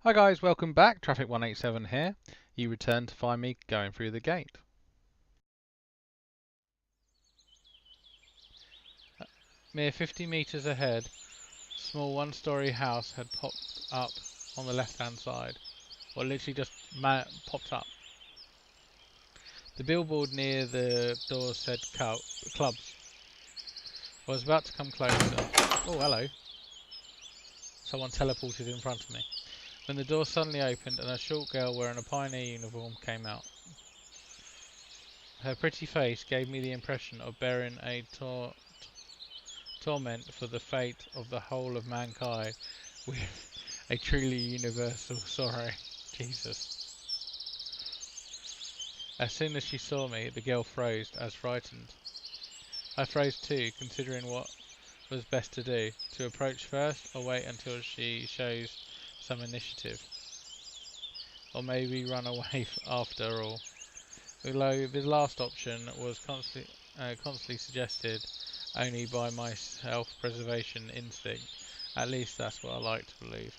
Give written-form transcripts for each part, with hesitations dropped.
Hi guys, welcome back. Traffic 187 here. You returned to find me going through the gate. Mere 50 meters ahead, a small one-story house had popped up on the left-hand side, or literally just popped up. The billboard near the door said clubs. I was about to come closer. Oh, hello. Someone teleported in front of me. When the door suddenly opened and a short girl wearing a pioneer uniform came out. Her pretty face gave me the impression of bearing a torment for the fate of the whole of mankind with a truly universal sorrow. Jesus. As soon as she saw me, the girl froze, as frightened. I froze too, considering what was best to do, to approach first or wait until she shows some initiative, or maybe run away after all. Although the last option was constantly suggested only by my self-preservation instinct, at least that's what I like to believe.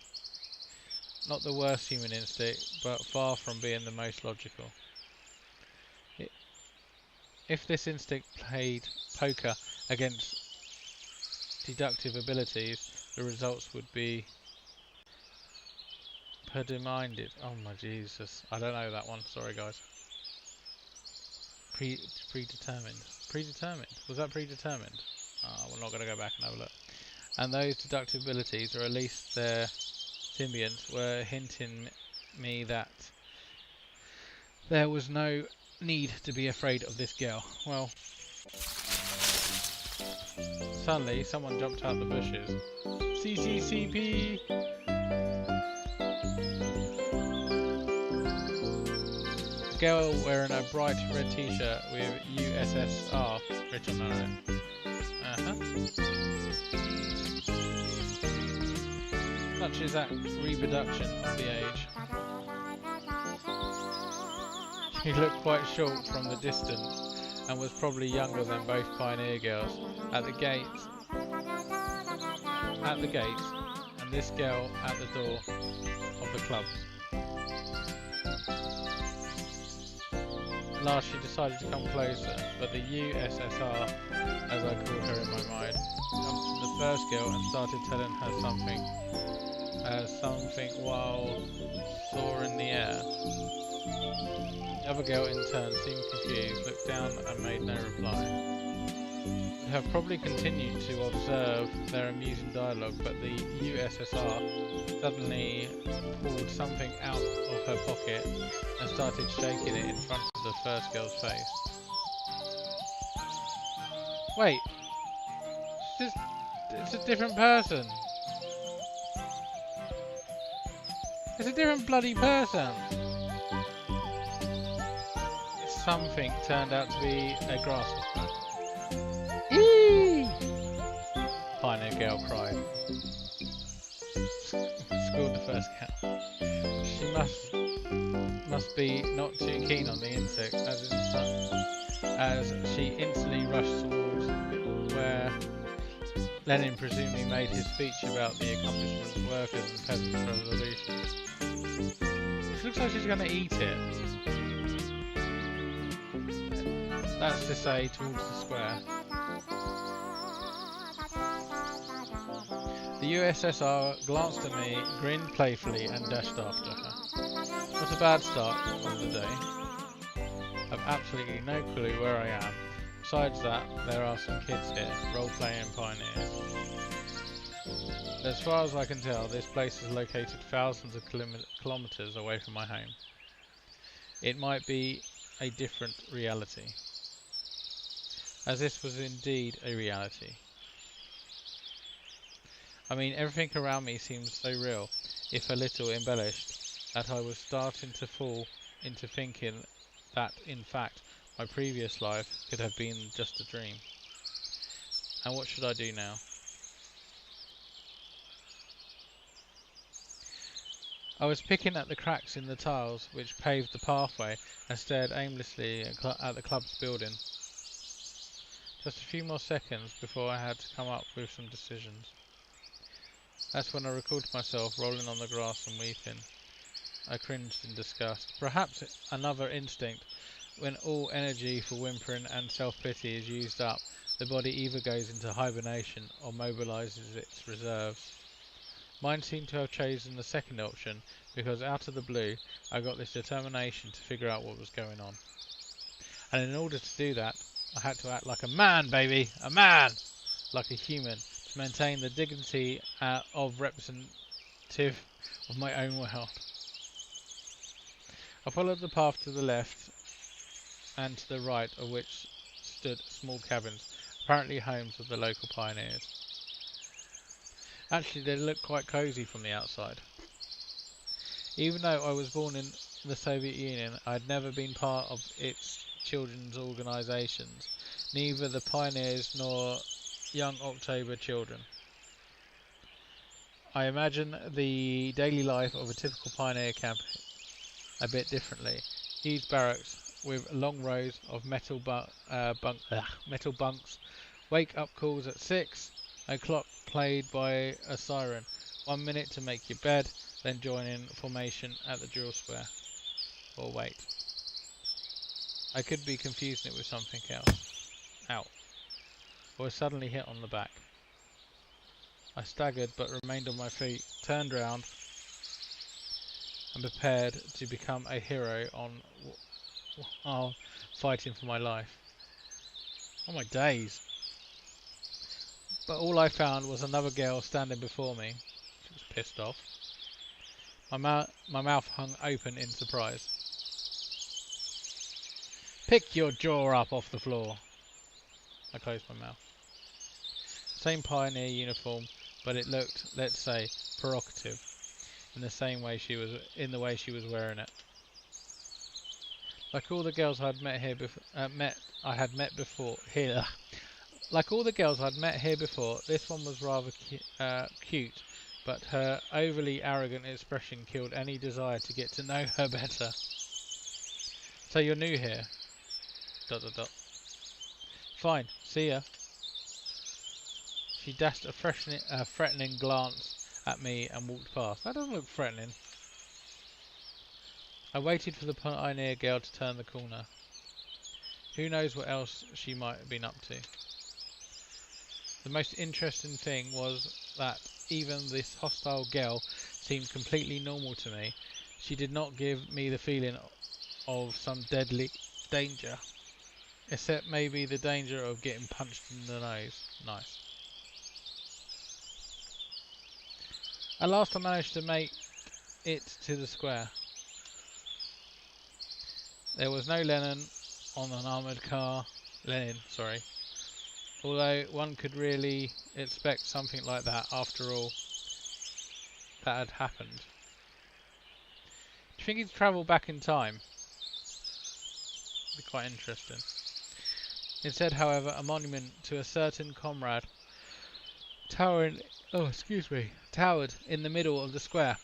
Not the worst human instinct, but far from being the most logical. If this instinct played poker against deductive abilities, the results would be predetermined. Oh my Jesus, I don't know that one, sorry guys. Predetermined. Predetermined? Was that predetermined? We're not going to go back and have a look. And those deductive abilities, or at least their symbionts, were hinting me that there was no need to be afraid of this girl. Well, suddenly someone jumped out the bushes. CCCP! A girl wearing a bright red t-shirt with USSR written on it. Such is that reproduction of the age. She looked quite short from the distance and was probably younger than both pioneer girls. At the gates, and this girl at the door of the club. At last she decided to come closer, but the USSR, as I called her in my mind, jumped to the first girl and started telling her something while soar in the air. The other girl in turn seemed confused, looked down and made no reply. I have probably continued to observe their amusing dialogue, but the USSR suddenly pulled something out of her pocket and started shaking it in front of the first girl's face. Wait, it's a different person. It's a different bloody person. Something turned out to be a grasshopper. Eee! Pioneer girl cried. Scored the first girl. She must be not too keen on the insect, as she instantly rushed towards where Lenin presumably made his speech about the accomplishments of workers and peasants' revolution. She looks like she's going to eat it. That's to say, towards the square. The USSR glanced at me, grinned playfully, and dashed after her. Not a bad start of the day. I've absolutely no clue where I am. Besides that, there are some kids here, role-playing pioneers. As far as I can tell, this place is located thousands of kilometers away from my home. It might be a different reality. As this was indeed a reality. I mean, everything around me seemed so real, if a little embellished, that I was starting to fall into thinking that, in fact, my previous life could have been just a dream. And what should I do now? I was picking at the cracks in the tiles which paved the pathway and stared aimlessly at the club's building. Just a few more seconds before I had to come up with some decisions. That's when I recalled myself rolling on the grass and weeping. I cringed in disgust. Perhaps another instinct. When all energy for whimpering and self-pity is used up, the body either goes into hibernation or mobilises its reserves. Mine seemed to have chosen the second option because out of the blue I got this determination to figure out what was going on. And in order to do that, I had to act like a man, baby! A man! Like a human, to maintain the dignity of representative of my own world. I followed the path to the left and to the right of which stood small cabins, apparently homes of the local pioneers. Actually, they looked quite cosy from the outside. Even though I was born in the Soviet Union, I had never been part of its children's organisations, neither the pioneers nor Young October children. I imagine the daily life of a typical pioneer camp a bit differently. Huge barracks with long rows of metal bunks, wake-up calls at 6, a clock played by a siren, 1 minute to make your bed, then join in formation at the drill square. Or wait. I could be confusing it with something else. Ow. I was suddenly hit on the back. I staggered but remained on my feet, turned round and prepared to become a hero while fighting for my life. Oh my days. But all I found was another girl standing before me. She was pissed off. My mouth hung open in surprise. Pick your jaw up off the floor. I closed my mouth. Same pioneer uniform, but it looked, let's say, provocative in the way she was wearing it. Like all the girls I'd met here like all the girls I'd met here before, this one was rather cute, but her overly arrogant expression killed any desire to get to know her better. So you're new here? ... Fine, see ya. She dashed a threatening glance at me and walked past. That doesn't look threatening. I waited for the pioneer girl to turn the corner. Who knows what else she might have been up to. The most interesting thing was that even this hostile girl seemed completely normal to me. She did not give me the feeling of some deadly danger. Except maybe the danger of getting punched in the nose. Nice. At last I managed to make it to the square. There was no Lenin on an armoured car. Although one could really expect something like that after all that had happened. Do you think he'd travel back in time? Be quite interesting. Instead, however, a monument to a certain comrade towered in the middle of the square.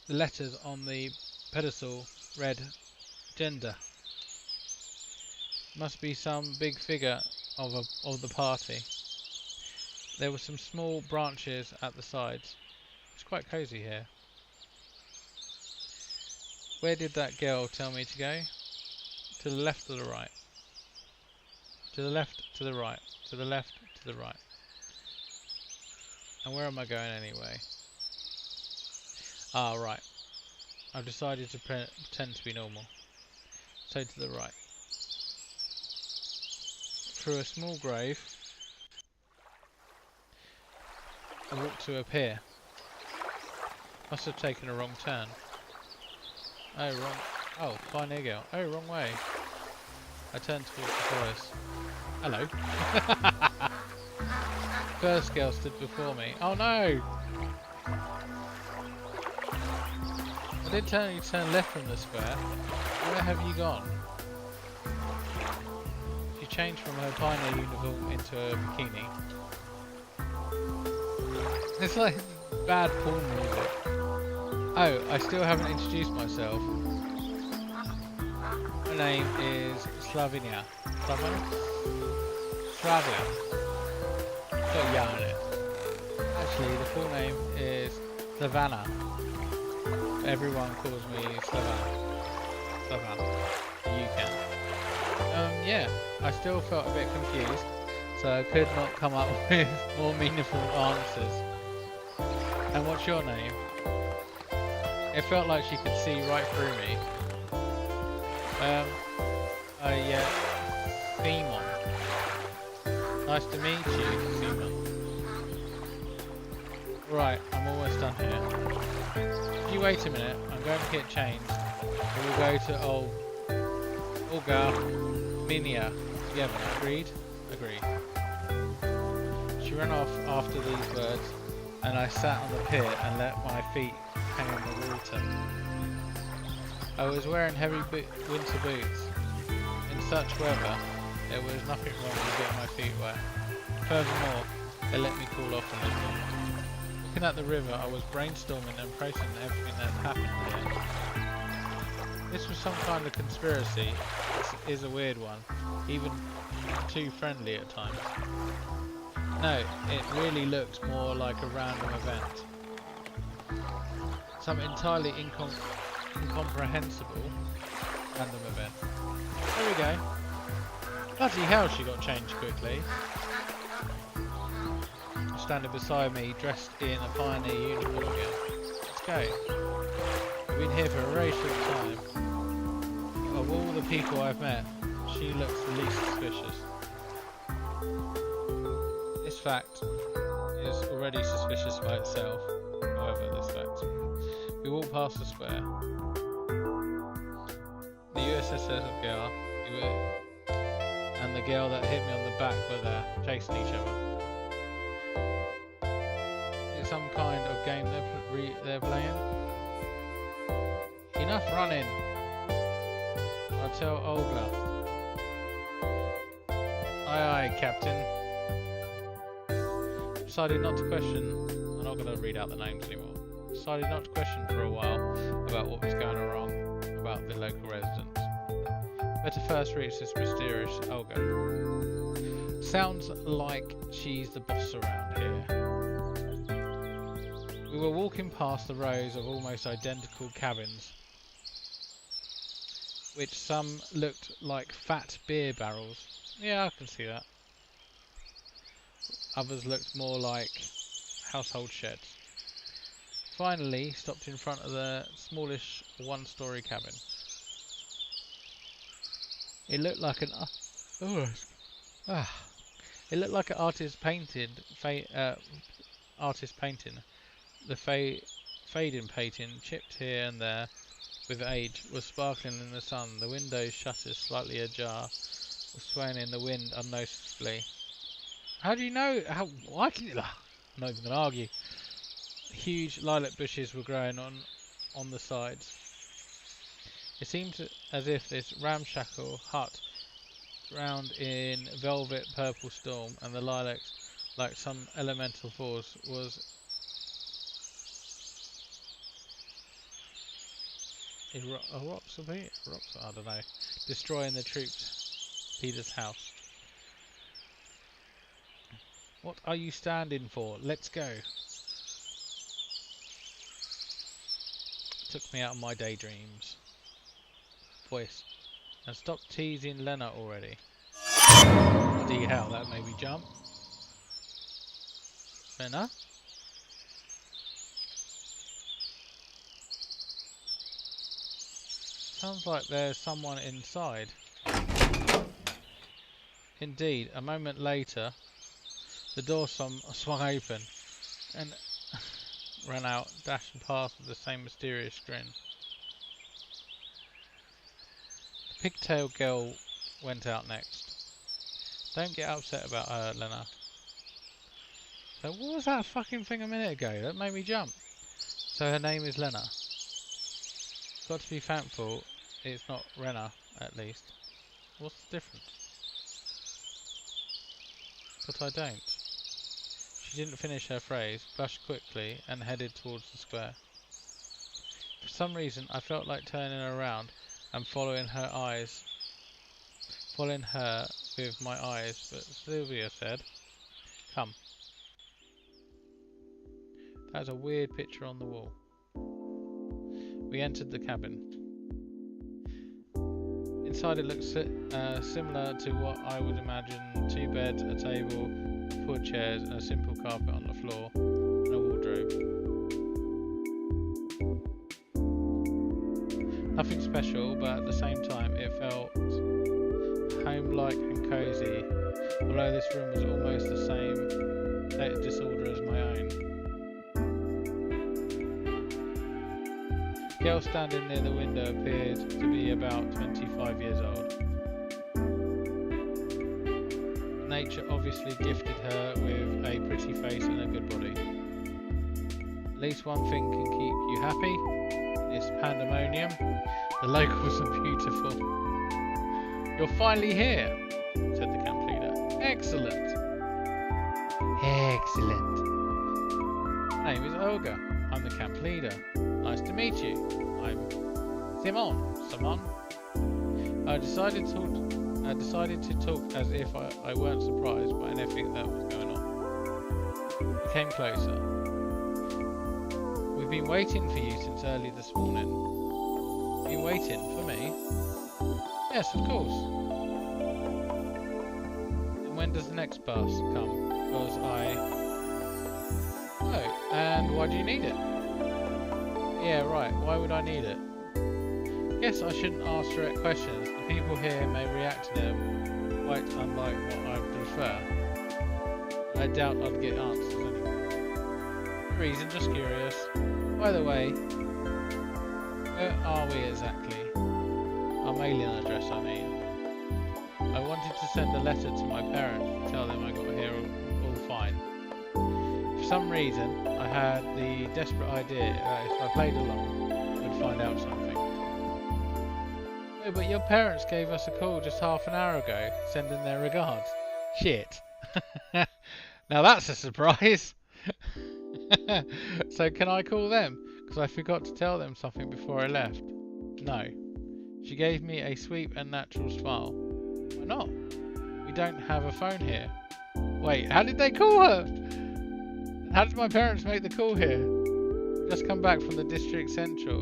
The letters on the pedestal read "Gender." Must be some big figure of the party. There were some small branches at the sides. It's quite cosy here. Where did that girl tell me to go? To the left or the right? To the left, to the right, to the left, to the right. And where am I going anyway? Ah, right. I've decided to pretend to be normal. So to the right. Through a small grave, I walked to a pier. Must have taken a wrong turn. Oh, wrong. Oh, pioneer girl. Oh, wrong way. I turned towards the forest. Hello. First girl stood before me. Oh no! I did tell you to turn left from the square. Where have you gone? She changed from her pioneer uniform into a bikini. It's like bad porn music. Oh, I still haven't introduced myself. My name is Slavinia. Slavia. Got ya on it. Actually, the full name is Savannah. Everyone calls me Slavan. You can. Yeah, I still felt a bit confused, so I could not come up with more meaningful answers. And what's your name? It felt like she could see right through me. Yeah, Simon. Nice to meet you, Simon. Right, I'm almost done here. If you wait a minute, I'm going to get changed. And we'll go to Olga Minia together. Agreed? Agreed. She ran off after these words, and I sat on the pier and let my feet hang on the water. I was wearing heavy winter boots. In such weather, there was nothing wrong with getting my feet wet. Furthermore, they let me cool off a little. Looking at the river, I was brainstorming and processing everything that had happened here. This was some kind of conspiracy. This is a weird one, even too friendly at times. No, it really looked more like a random event. Some entirely incomprehensible random event. There we go. Bloody hell, she got changed quickly. Standing beside me, dressed in a pioneer uniform again. Let's go. I've been here for a very short time. Of all the people I've met, she looks the least suspicious. This fact is already suspicious by itself. However, this fact. We walked past the square. The USSR girl and the girl that hit me on the back were there, chasing each other. It's some kind of game they're playing. Enough running. I'll tell Olga. Aye aye, Captain. Decided not to question. I'm not going to read out the names anymore. Decided not to question for a while about what was going wrong about the local residents. Better first reach this mysterious Olga. Sounds like she's the boss around here. We were walking past the rows of almost identical cabins, which some looked like fat beer barrels. Yeah, I can see that. Others looked more like household sheds. Finally, stopped in front of the smallish one-story cabin. It looked like an It looked like an artist painting. The fading painting, chipped here and there with age, was sparkling in the sun. The window's shutters slightly ajar, were swaying in the wind unnoticeably. How do you know? Why can you? I'm not even going to argue. Huge lilac bushes were growing on the sides. It seemed as if this ramshackle hut, drowned in velvet purple storm, and the lilacs, like some elemental force, was I don't know, destroying the troops' leader's house. What are you standing for? Let's go. Took me out of my daydreams. Voice. And stop teasing Lena already. Bloody hell, that made me jump. Lena? Sounds like there's someone inside. Indeed, a moment later, the door swung open and ran out, dashing past with the same mysterious grin. The pigtail girl went out next. Don't get upset about her, Lena. So what was that fucking thing a minute ago? That made me jump. So her name is Lena. Got to be thankful it's not Rena, at least. What's the difference? But I don't. She didn't finish her phrase, blushed quickly, and headed towards the square. For some reason, I felt like turning around and following her with my eyes, but Sylvia said, "Come." That was a weird picture on the wall. We entered the cabin. Inside it looks similar to what I would imagine: 2 beds, a table, 4 chairs, and a simple carpet on the floor, and a wardrobe. Nothing special, but at the same time it felt home-like and cosy, although this room was almost the same state of disorder as my own. The girl standing near the window appeared to be about 25 years old. Nature obviously gifted her with a pretty face and a good body. At least one thing can keep you happy. It's pandemonium. The locals are beautiful. You're finally here, said the camp leader. Excellent. Excellent. My name is Olga. I'm the camp leader. Nice to meet you. I'm Simon. I decided to talk as if I weren't surprised by anything that was going on. He came closer. We've been waiting for you since early this morning. Been waiting for me? Yes, of course. And when does the next bus come? Because Oh, and why do you need it? Yeah, right, why would I need it? Guess I shouldn't ask direct questions. The people here may react to them quite unlike what I prefer. I doubt I'd get answers anyway. No reason, just curious. By the way, where are we exactly? Our mailing address, I mean. I wanted to send a letter to my parents to tell them I got here all fine. For some reason, I had the desperate idea that if I played along, I would find out something. Oh, but your parents gave us a call just half an hour ago, sending their regards. Shit. Now that's a surprise. So can I call them? Because I forgot to tell them something before I left. No. She gave me a sweet and natural smile. Why not? We don't have a phone here. Wait, how did they call her? How did my parents make the call here? I've just come back from the district central.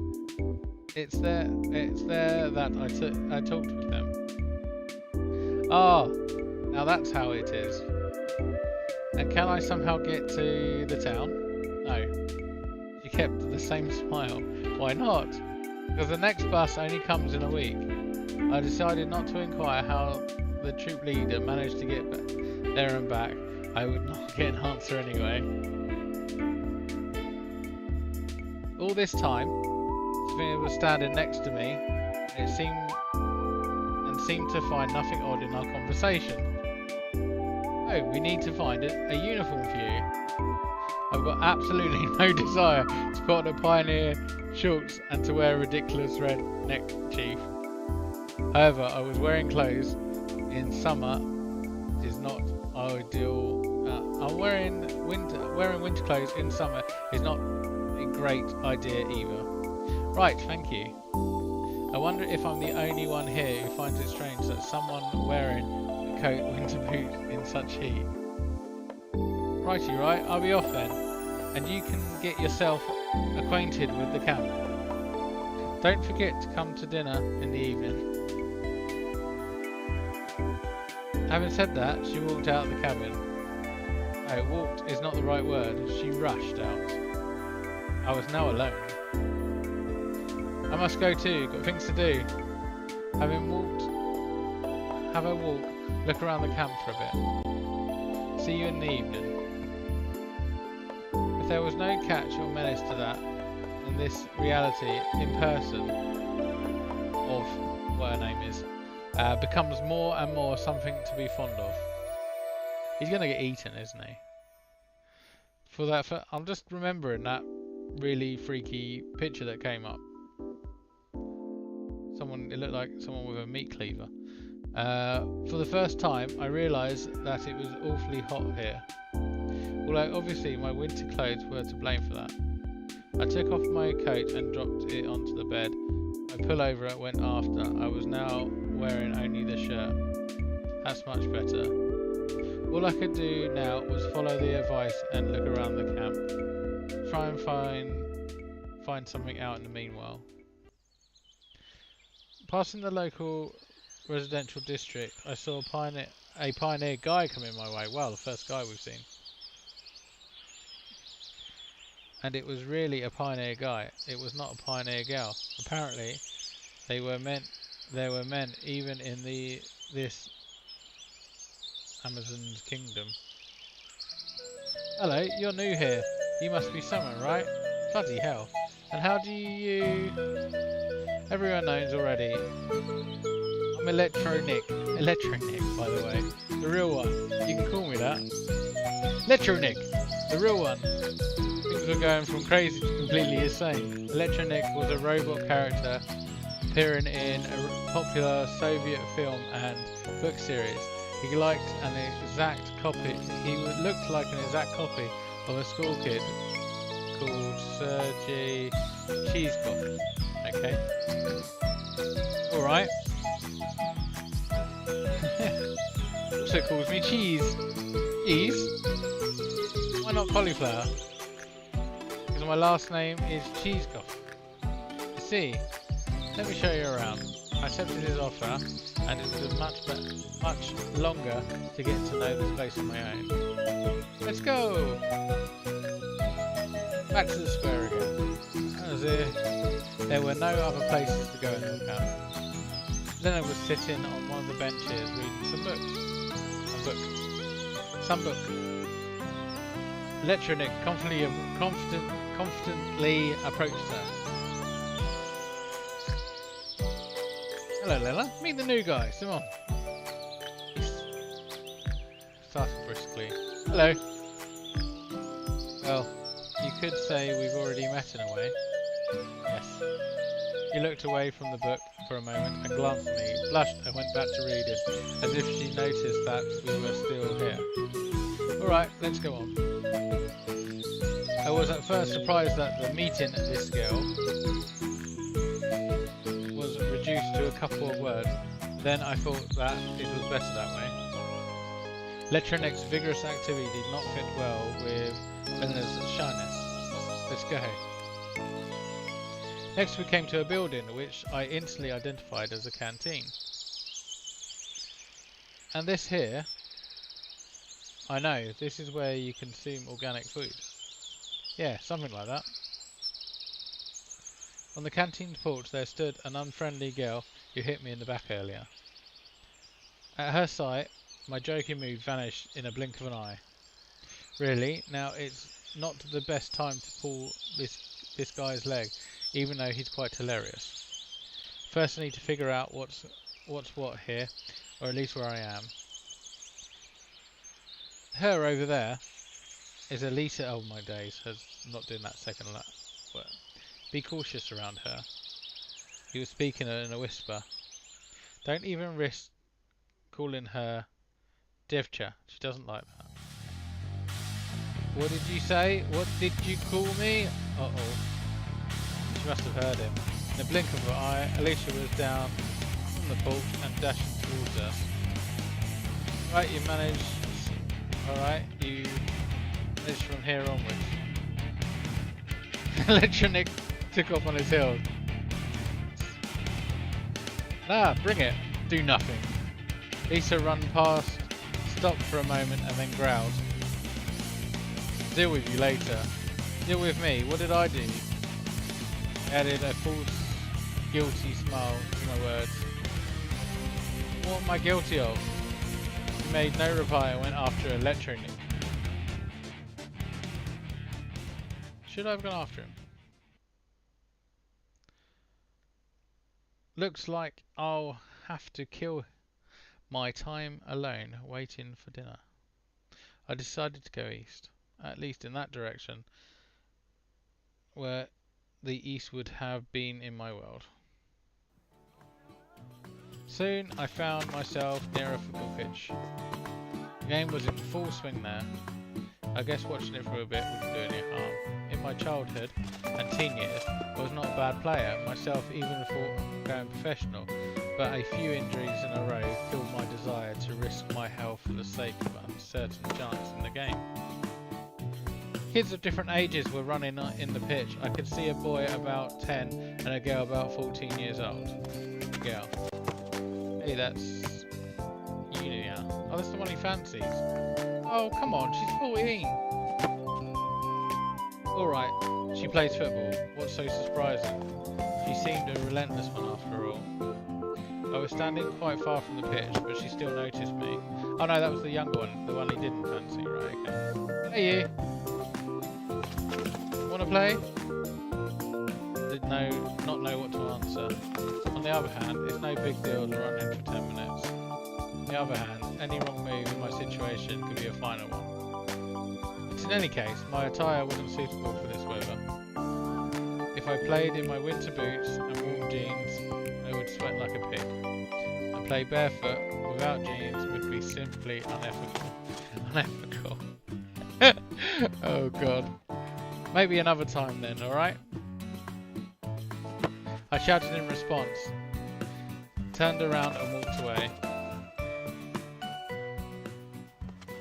It's there that I talked with them. Ah, now that's how it is. And can I somehow get to the town? No. She kept the same smile. Why not? Because the next bus only comes in a week. I decided not to inquire how the troop leader managed to get there and back. I would not get an answer anyway. All this time, Sophia was standing next to me, and seemed to find nothing odd in our conversation. Oh, we need to find a uniform for you. I've got absolutely no desire to put on a pioneer shorts and to wear a ridiculous red neckerchief. However, I was wearing clothes in summer is not ideal. Wearing winter clothes in summer is not a great idea either. Right, thank you. I wonder if I'm the only one here who finds it strange that someone wearing a coat, winter boots in such heat. Righty, right, I'll be off then, and you can get yourself acquainted with the camp. Don't forget to come to dinner in the evening. Having said that, she walked out of the cabin. No, walked is not the right word, she rushed out. I was now alone. I must go too, got things to do. Have a walk, look around the camp for a bit. See you in the evening. If there was no catch or menace to that, then this reality in person of what her name is becomes more and more something to be fond of. He's gonna get eaten, isn't he? I'm just remembering that really freaky picture that came up. It looked like someone with a meat cleaver. For the first time, I realised that it was awfully hot here. Although obviously my winter clothes were to blame for that. I took off my coat and dropped it onto the bed. My pullover went after. I was now wearing only the shirt. That's much better. All I could do now was follow the advice and look around the camp. Try and find something out in the meanwhile. Passing the local residential district, I saw a pioneer guy coming my way. Well, the first guy we've seen. And it was really a pioneer guy. It was not a pioneer girl. Apparently, there were men even in this Amazon's kingdom. Hello, you're new here. You must be someone, right? Bloody hell. And how do you... Everyone knows already. I'm Electronic, by the way. The real one. You can call me that. Electronic, the real one. Things were going from crazy to completely insane. Electronic was a robot character appearing in a popular Soviet film and book series. He looked like an exact copy of a school kid called Sergei Cheesekov. Okay. Alright. Also calls me Cheese. Cheese? Why not cauliflower? Because my last name is Cheesekov. You see, let me show you around. I accepted his offer, and it was much longer to get to know this place on my own. Let's go! Back to the square again. As if there were no other places to go and look at. Leonard was sitting on one of the benches reading some books. Some book. Electronic confidently approached her. Hello, Lila. Meet the new guy. Come on. Started briskly. Hello. Well, you could say we've already met in a way. Yes. She looked away from the book for a moment and glanced at me, blushed and went back to reading, as if she noticed that we were still here. Alright, let's go on. I was at first surprised that the meeting of this girl was reduced to a couple of words. Then I thought that it was better that way. Electronic's vigorous activity did not fit well with Eleanor's shyness. Let's go. Next we came to a building which I instantly identified as a canteen. And this here, I know, this is where you consume organic food. Yeah, something like that. On the canteen's porch there stood an unfriendly girl who hit me in the back earlier. At her sight, my joking mood vanished in a blink of an eye. Really, now it's not the best time to pull this guy's leg, even though he's quite hilarious. First I need to figure out what's what here, or at least where I am. Her over there is Elisa. Oh my days, has not doing that second lap. But be cautious around her. He was speaking in a whisper. Don't even risk calling her Devcha. She doesn't like that. What did you say? What did you call me? Uh-oh. She must have heard him. In a blink of her eye, Alicia was down from the porch and dashing towards us. Right, you managed. Alright, you managed from here onwards. Electronic took off on his heels. Ah, bring it. Do nothing. Lisa ran past, stopped for a moment and then growled. Deal with you later. Deal with me. What did I do? Added a false, guilty smile to my words. What am I guilty of? He made no reply and went after Electronic. Should I have gone after him? Looks like I'll have to kill my time alone waiting for dinner. I decided to go east, at least in that direction, where the east would have been in my world. Soon I found myself near a football pitch. The game was in full swing there. I guess watching it for a bit wouldn't do any harm. In my childhood and teen years, I was not a bad player, myself even before going professional, but a few injuries in a row killed my desire to risk my health for the sake of uncertain chance in the game. Kids of different ages were running in the pitch. I could see a boy about 10 and a girl about 14 years old. Girl. Hey, that's you now. Oh, that's the one he fancies. Oh, come on, she's 14. Alright, she plays football. What's so surprising? She seemed a relentless one after all. I was standing quite far from the pitch, but she still noticed me. Oh no, that was the younger one, the one he didn't fancy, right, okay. Hey you! Wanna play? Did not know what to answer. On the other hand, it's no big deal to run in for 10 minutes. On the other hand, any wrong move in my situation could be a final one. But in any case, my attire wasn't suitable for this weather. If I played in my winter boots and warm jeans, I would sweat like a pig. And play barefoot without jeans would be simply unethical. Unethical. Oh god. Maybe another time then, alright? I shouted in response, turned around and walked away.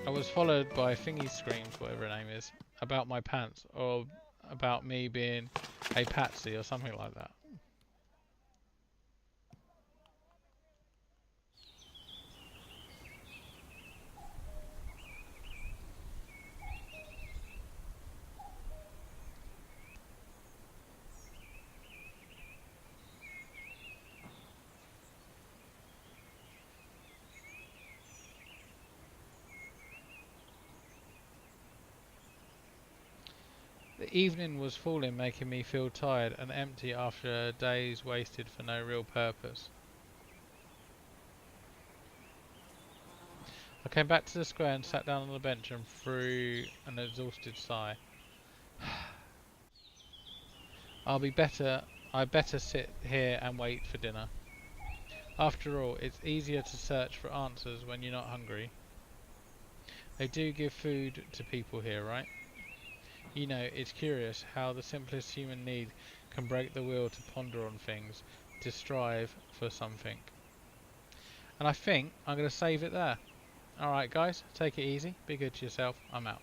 I was followed by Thingy screams, whatever her name is, about my pants, or about me being a patsy or something like that. The evening was falling, making me feel tired and empty after days wasted for no real purpose. I came back to the square and sat down on the bench and threw an exhausted sigh. I better sit here and wait for dinner. After all, it's easier to search for answers when you're not hungry. They do give food to people here, right? You know, it's curious how the simplest human need can break the will to ponder on things, to strive for something. And I think I'm going to save it there. Alright guys, take it easy, be good to yourself, I'm out.